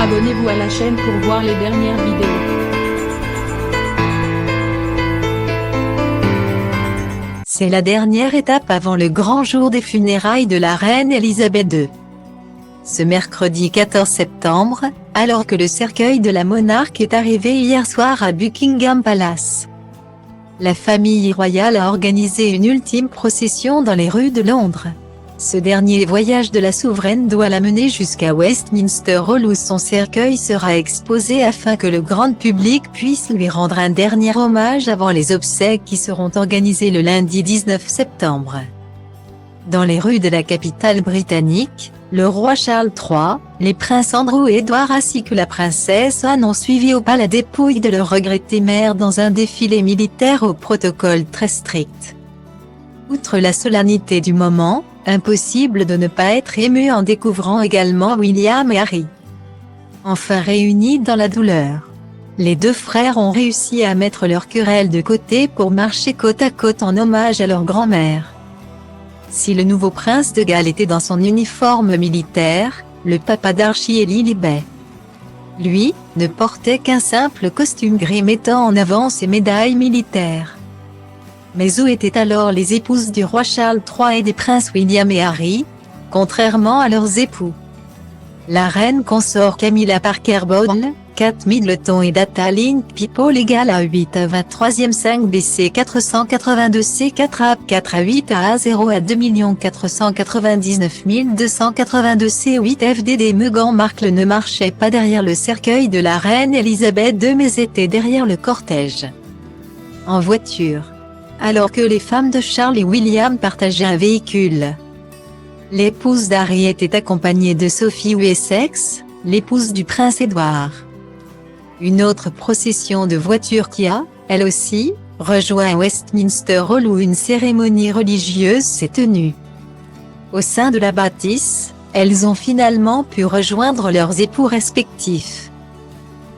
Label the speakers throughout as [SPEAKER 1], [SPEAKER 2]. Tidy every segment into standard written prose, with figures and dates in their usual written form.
[SPEAKER 1] Abonnez-vous à la chaîne pour voir les dernières vidéos.
[SPEAKER 2] C'est la dernière étape avant le grand jour des funérailles de la reine Elisabeth II. Ce mercredi 14 septembre, alors que le cercueil de la monarque est arrivé hier soir à Buckingham Palace, la famille royale a organisé une ultime procession dans les rues de Londres. Ce dernier voyage de la souveraine doit la mener jusqu'à Westminster Hall où son cercueil sera exposé afin que le grand public puisse lui rendre un dernier hommage avant les obsèques qui seront organisées le lundi 19 septembre. Dans les rues de la capitale britannique, le roi Charles III, les princes Andrew et Edward ainsi que la princesse Anne ont suivi au pas la dépouille de leur regrettée mère dans un défilé militaire au protocole très strict. Outre la solennité du moment, impossible de ne pas être ému en découvrant également William et Harry. Enfin réunis dans la douleur, les deux frères ont réussi à mettre leur querelle de côté pour marcher côte à côte en hommage à leur grand-mère. Si le nouveau prince de Galles était dans son uniforme militaire, le papa d'Archie et Lilibet, lui, ne portait qu'un simple costume gris mettant en avant ses médailles militaires. Mais où étaient alors les épouses du roi Charles III et des princes William et Harry, contrairement à leurs époux? La reine consort Camilla Parker Bowles, Kate Middleton et Data Link People égale à 8 à 23e 5 BC 482 C 4 A 4 à 8 à 0 à 2 499 282 C 8 FDD Meghan Markle ne marchait pas derrière le cercueil de la reine Elisabeth II mais était derrière le cortège, en voiture, alors que les femmes de Charles et William partageaient un véhicule. L'épouse d'Harry était accompagnée de Sophie Wessex, l'épouse du prince Édouard. Une autre procession de voitures qui a, elle aussi, rejoint Westminster Hall où une cérémonie religieuse s'est tenue. Au sein de la bâtisse, elles ont finalement pu rejoindre leurs époux respectifs.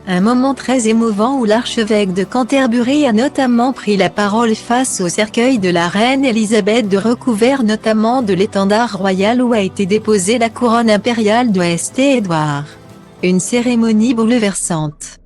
[SPEAKER 2] Un moment très émouvant où l'archevêque de Canterbury a notamment pris la parole face au cercueil de la reine Elisabeth II recouvert notamment de l'étendard royal où a été déposée la couronne impériale de St. Édouard. Une cérémonie bouleversante.